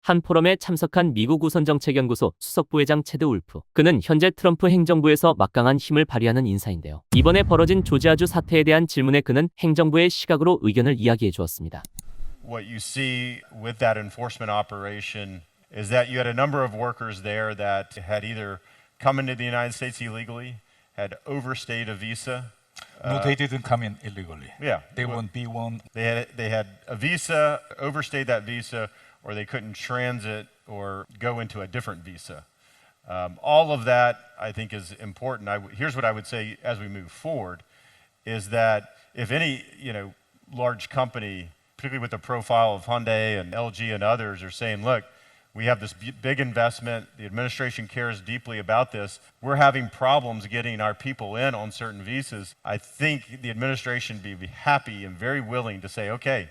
한 포럼에 참석한 미국 우선정책연구소 수석부회장 체드 울프. 그는 현재 트럼프 행정부에서 막강한 힘을 발휘하는 인사인데요. 이번에 벌어진 조지아주 사태에 대한 질문에 그는 행정부의 시각으로 의견을 이야기해 주었습니다. What you see with that enforcement operation is that you had a number of workers there that had either come into the United States illegally, had overstayed a visa. No, they didn't come in illegally. Yeah. They won B1. They had a visa, overstayed that visa, or they couldn't transit or go into a different visa. All of that, I think, is important. Here's what I would say as we move forward, is that if any large company, particularly with the profile of Hyundai and LG and others, are saying, look, we have this big investment, the administration cares deeply about this, we're having problems getting our people in on certain visas, I think the administration would be happy and very willing to say, okay,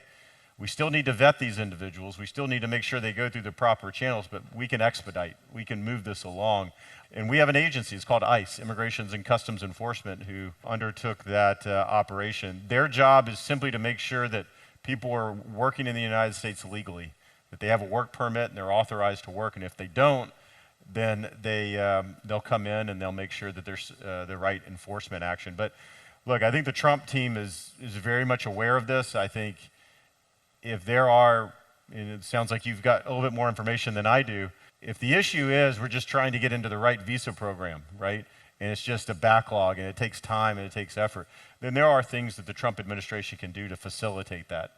we still need to vet these individuals, we still need to make sure they go through the proper channels, but we can expedite, we can move this along. And we have an agency, it's called ICE, Immigrations and Customs Enforcement, who undertook that operation. Their job is simply to make sure that people are working in the United States legally, that they have a work permit and they're authorized to work, and if they don't, then they'll come in and they'll make sure that there's the right enforcement action. But look, I think the Trump team is very much aware of this. I think if there are, and it sounds like you've got a little bit more information than I do, if the issue is we're just trying to get into the right visa program, right, and it's just a backlog and it takes time and it takes effort, then there are things that the Trump administration can do to facilitate that.